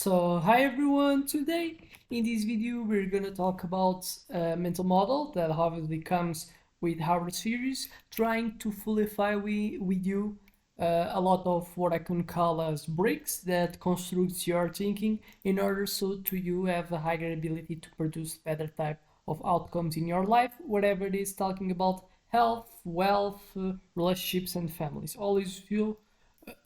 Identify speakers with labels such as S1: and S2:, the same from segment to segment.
S1: Hi everyone, today in this video we're gonna talk about a mental model that obviously comes with Harvard series, trying to fulify with you a lot of what I can call as bricks that constructs your thinking in order so to you have a higher ability to produce better type of outcomes in your life, whatever it is talking about health, wealth, relationships and families. Always feel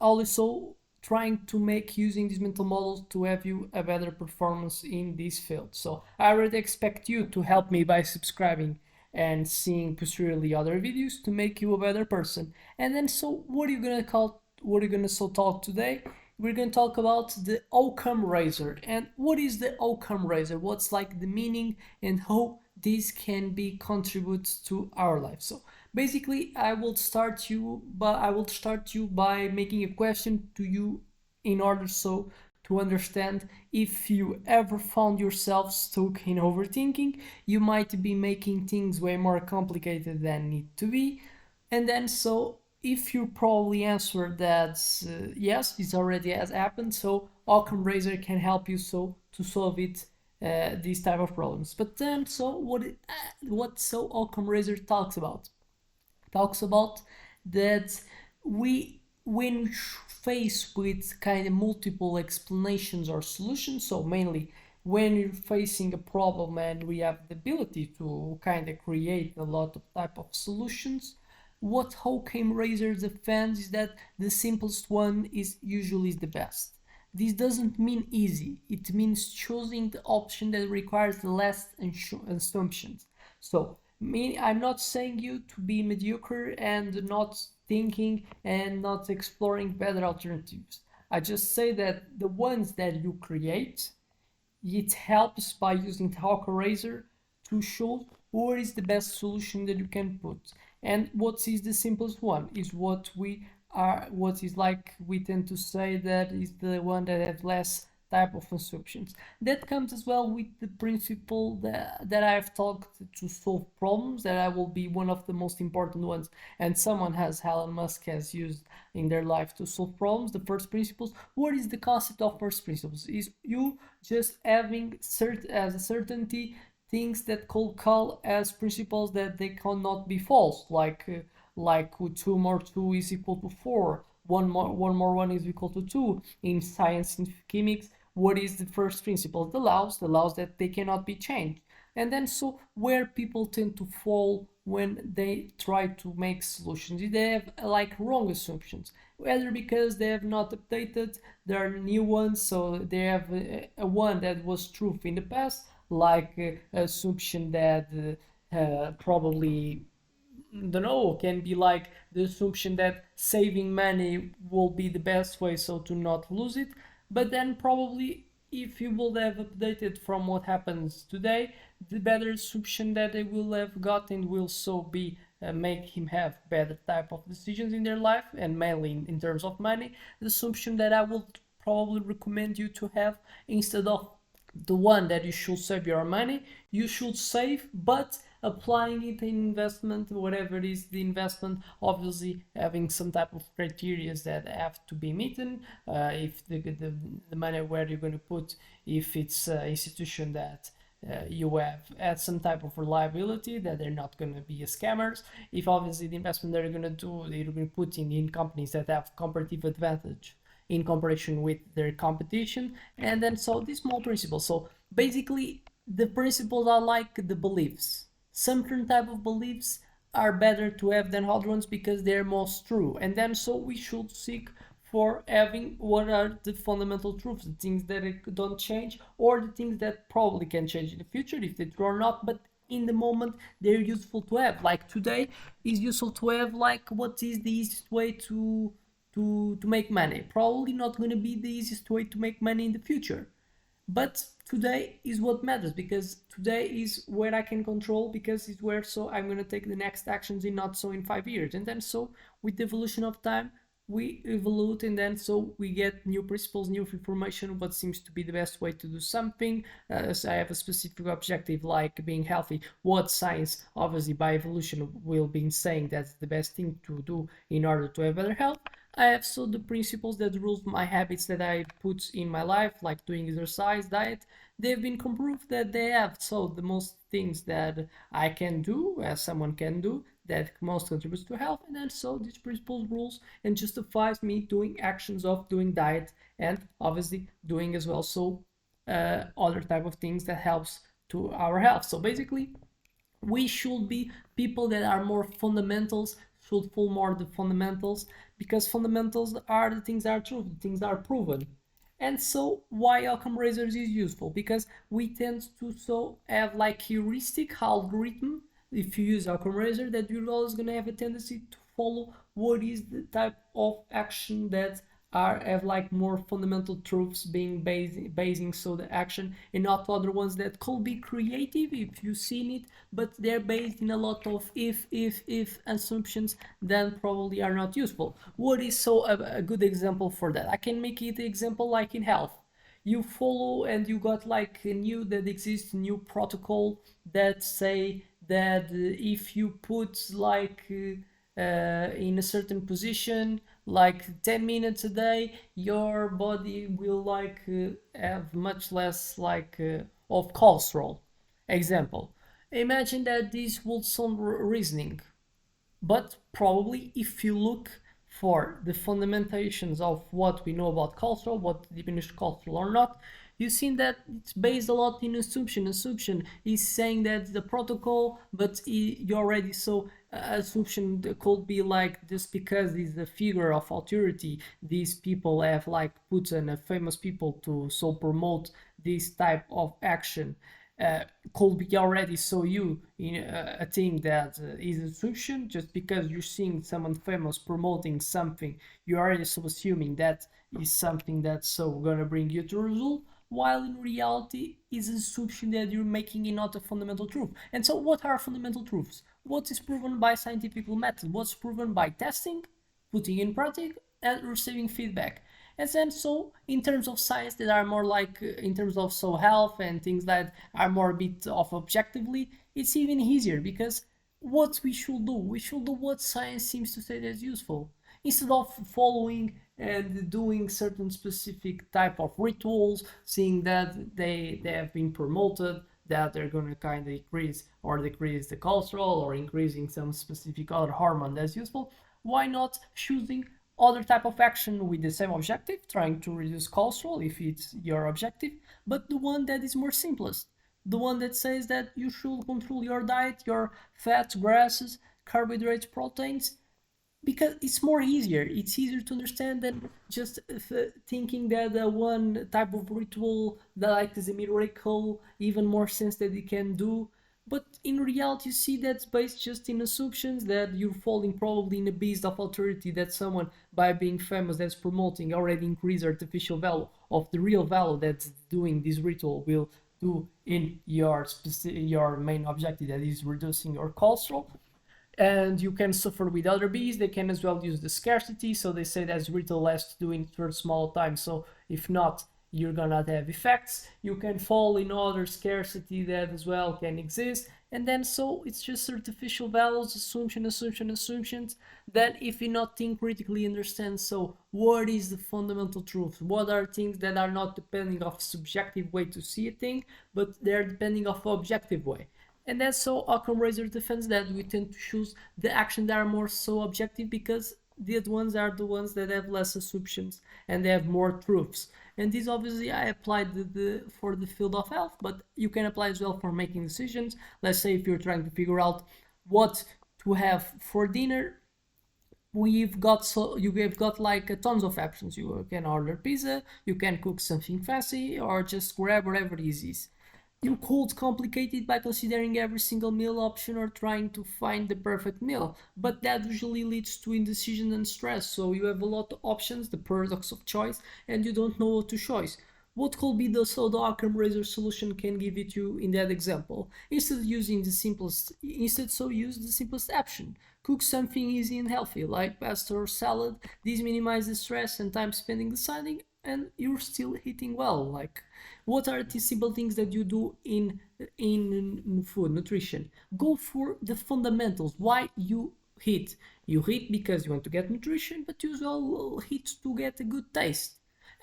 S1: also trying to make using these mental models to have you a better performance in this field. So I already expect you to help me by subscribing and seeing posteriorly other videos to make you a better person. And then so what are you gonna talk today? We're gonna talk about the Occam razor. And what is the Occam razor? What's like the meaning and how this can be contribute to our life. So basically I will start you by making a question to you in order so to understand if you ever found yourself stuck in overthinking. You might be making things way more complicated than need to be, and then so if you probably answer that yes, this already has happened, so Occam Razor can help you so to solve it, these type of problems. But then so what so Occam Razor talks about that we when faced with kind of multiple explanations or solutions, so mainly when you're facing a problem and we have the ability to kind of create a lot of type of solutions, what Occam Razor defends is that the simplest one is usually the best. This doesn't mean easy, it means choosing the option that requires the less assumptions. So I'm not saying you to be mediocre and not thinking and not exploring better alternatives. I just say that the ones that you create, it helps by using Talk Eraser to show what is the best solution that you can put. And what is the simplest one is what is like we tend to say that is the one that has less type of assumptions. That comes as well with the principle that I've talked to solve problems, that I will be one of the most important ones, and someone has Elon Musk has used in their life to solve problems. The first principles. What is the concept of first principles? Is you just having as a certainty things that could call as principles that they cannot be false, like 2 more 2 is equal to 4, 1 more 1 is equal to 2. In science and chemics, what is the first principle? The laws that they cannot be changed. And then so where people tend to fall when they try to make solutions, they have like wrong assumptions, whether because they have not updated their new ones, so they have a one that was truth in the past, like assumption that probably don't know, can be like the assumption that saving money will be the best way so to not lose it. But then probably if you will have updated from what happens today, the better assumption that they will have gotten will so be make him have better type of decisions in their life, and mainly in terms of money. The assumption that I would probably recommend you to have, instead of the one that you should save your money, you should save, but applying it in investment, whatever it is the investment, obviously having some type of criteria that have to be meeten. If the money where you're going to put, if it's an institution that you have at some type of reliability, that they're not going to be scammers. If obviously the investment that you're going to do, you're going to put in companies that have comparative advantage in comparison with their competition. And then so these small principles, so basically the principles are like the beliefs. Certain type of beliefs are better to have than other ones because they're most true, and then so we should seek for having what are the fundamental truths, the things that don't change, or the things that probably can change in the future if they do or not, but in the moment they're useful to have. Like today is useful to have, like what is the easiest way to make money. Probably not going to be the easiest way to make money in the future, but today is what matters, because today is where I can control, because it's where so I'm going to take the next actions in not so in 5 years. And then so with the evolution of time we evolve, and then so we get new principles, new information, what seems to be the best way to do something. So I have a specific objective like being healthy, what science obviously by evolution will be saying that's the best thing to do in order to have better health. I have so the principles that rule my habits that I put in my life, like doing exercise, diet, they've been proved that they have. So the most things that I can do, as someone can do, that most contributes to health, and then so these principles rules and justifies me doing actions of doing diet and obviously doing as well so other type of things that helps to our health. So basically we should be people that are more fundamentals, should follow more the fundamentals, because fundamentals are the things that are true, the things that are proven. And so why Occam razors is useful, because we tend to so have like heuristic algorithm. If you use Occam razor, that you're always going to have a tendency to follow what is the type of action that are have like more fundamental truths being basing so the action, and not other ones that could be creative if you seen it, but they're based in a lot of if assumptions, then probably are not useful. What is so a good example for that? I can make it example like in health. You follow and you got like a new that exists new protocol that say that if you put like in a certain position like 10 minutes a day, your body will like have much less like of cholesterol. Example, imagine that this would sound reasoning, but probably if you look for the fundamentations of what we know about cholesterol, what diminished cholesterol or not, you see that it's based a lot in assumption. Assumption is saying that the protocol, but you already saw assumption could be like just because it's a figure of authority. These people have like put in a famous people to so promote this type of action uh, could be already so you in a thing that is assumption. Just because you're seeing someone famous promoting something, you're already so assuming that is something that's so gonna bring you to a result, while in reality is an assumption that you're making and not a fundamental truth. And so what are fundamental truths? What is proven by scientific method? What's proven by testing, putting in practice, and receiving feedback? And then so in terms of science that are more like in terms of so health and things that are more a bit of objectively, it's even easier, because what we should do what science seems to say that is useful, instead of following and doing certain specific type of rituals, seeing that they have been promoted, that they're going to kind of increase or decrease the cholesterol or increasing some specific other hormone that's useful. Why not choosing other type of action with the same objective, trying to reduce cholesterol if it's your objective, but the one that is more simplest, the one that says that you should control your diet, your fats, grasses, carbohydrates, proteins, because it's more easier, it's easier to understand than just thinking that one type of ritual that like is a miracle, even more sense that it can do. But in reality you see that's based just in assumptions, that you're falling probably in a beast of authority, that someone by being famous that's promoting already increase artificial value of the real value that's doing this ritual will do in your your main objective, that is reducing your cholesterol. And you can suffer with other bees. They can as well use the scarcity, so they say there's little less to do in for small time, so if not, you're gonna have effects. You can fall in other scarcity that as well can exist, and then so it's just artificial values, assumptions, that if you not think critically understand so what is the fundamental truth, what are things that are not depending of subjective way to see a thing, but they're depending of objective way. And that's so Occam Razor defends that we tend to choose the action that are more so objective, because the ones are the ones that have less assumptions and they have more truths. And this obviously I applied for the field of health, but you can apply as well for making decisions. Let's say if you're trying to figure out what to have for dinner, you've got like tons of options. You can order pizza, you can cook something fancy, or just grab whatever is easy. You could complicate it by considering every single meal option or trying to find the perfect meal, but that usually leads to indecision and stress. So you have a lot of options, the paradox of choice, and you don't know what to choose. What could be the so the Occam razor solution can give it you in that example? Instead so use the simplest option. Cook something easy and healthy, like pasta or salad. This minimizes stress and time spending deciding, and you're still eating well. Like, what are the simple things that you do in food nutrition? Go for the fundamentals. Why you eat. You eat because you want to get nutrition, but you as well eat to get a good taste.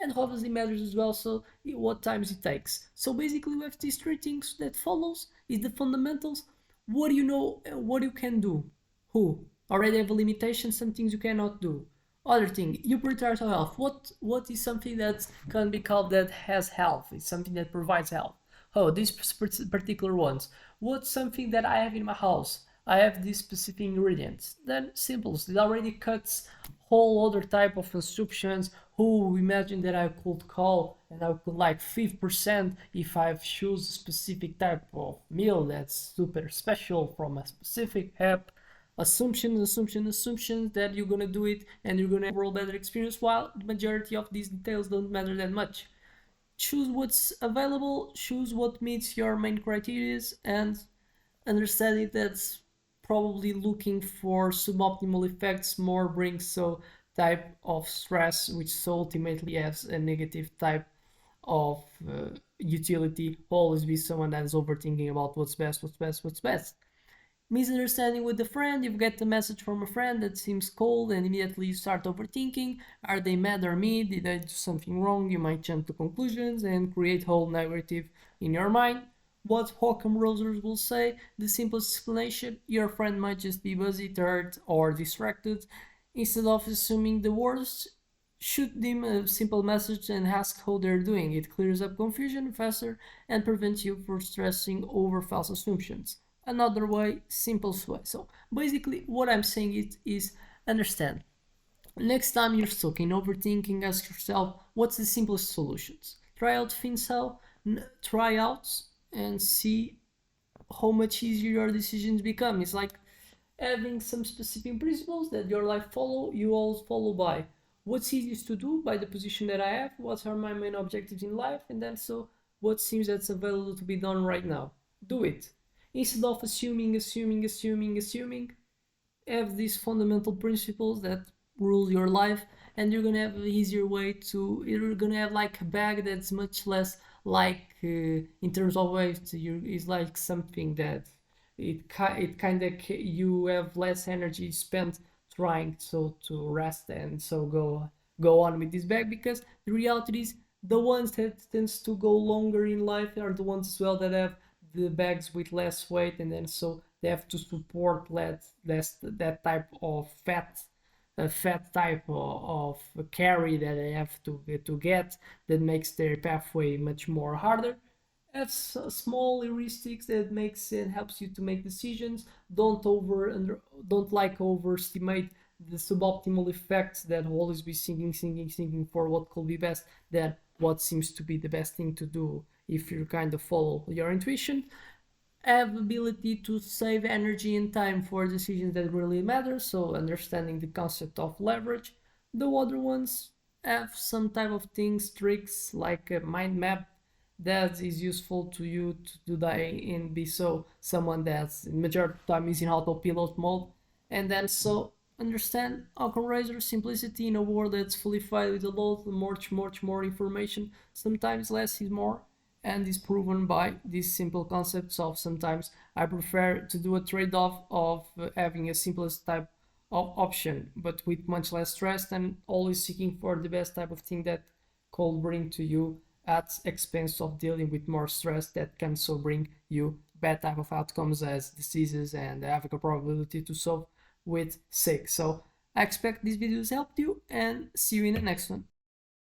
S1: And obviously matters as well, so what times it takes. So basically we have these three things that follows is the fundamentals. What do you know, what you can do? Who? Already have a limitation, some things you cannot do. Other thing, you prioritize health. What is something that can be called that has health? It's something that provides health. Oh, these particular ones. What's something that I have in my house? I have these specific ingredients. Then simple. It already cuts whole other type of consumptions. Who imagine that I could call and I could like 5% if I choose a specific type of meal that's super special from a specific app. Assumptions that you're gonna do it and you're gonna have a overall better experience, while the majority of these details don't matter that much. Choose what's available, choose what meets your main criteria, and understanding that's probably looking for suboptimal effects more brings so type of stress, which so ultimately has a negative type of utility. Always be someone that is overthinking about what's best. Misunderstanding with a friend, you get a message from a friend that seems cold and immediately you start overthinking. Are they mad at me? Did I do something wrong? You might jump to conclusions and create whole narrative in your mind. What Occam rulers will say, the simplest explanation, your friend might just be busy, tired, or distracted. Instead of assuming the worst, shoot them a simple message and ask how they're doing. It clears up confusion faster and prevents you from stressing over false assumptions. Another way, simple way. So basically what I'm saying is understand. Next time you're stuck in overthinking, ask yourself what's the simplest solutions. Try out things out, try out and see how much easier your decisions become. It's like having some specific principles that your life follow, you always follow by. What's easiest to do by the position that I have, what are my main objectives in life, and then so what seems that's available to be done right now. Do it. Instead of assuming, have these fundamental principles that rule your life, and you're gonna have an easier way to, you're gonna have like a bag that's much less like in terms of weight, you is like something that it kind of, you have less energy spent trying so to rest and so go on with this bag, because the reality is the ones that tends to go longer in life are the ones as well that have the bags with less weight, and then so they have to support less that type of fat, a fat type of carry that they have to get, that makes their pathway much more harder. Have small heuristics that makes and helps you to make decisions. Don't like overestimate the suboptimal effects that will always be thinking for what could be best than what seems to be the best thing to do if you kind of follow your intuition. Have ability to save energy and time for decisions that really matter, so understanding the concept of leverage. The other ones have some type of things, tricks like a mind map that is useful to you to do that and be so someone that's majority of the time is in autopilot mode. And then so understand Occam razor simplicity in a world that's fully filled with a lot much more information. Sometimes less is more, and is proven by these simple concepts of sometimes I prefer to do a trade-off of having a simplest type of option but with much less stress, than always seeking for the best type of thing that could bring to you at expense of dealing with more stress that can so bring you bad type of outcomes as diseases and have a probability to solve with sick. So I expect these videos helped you, and see you in the next one.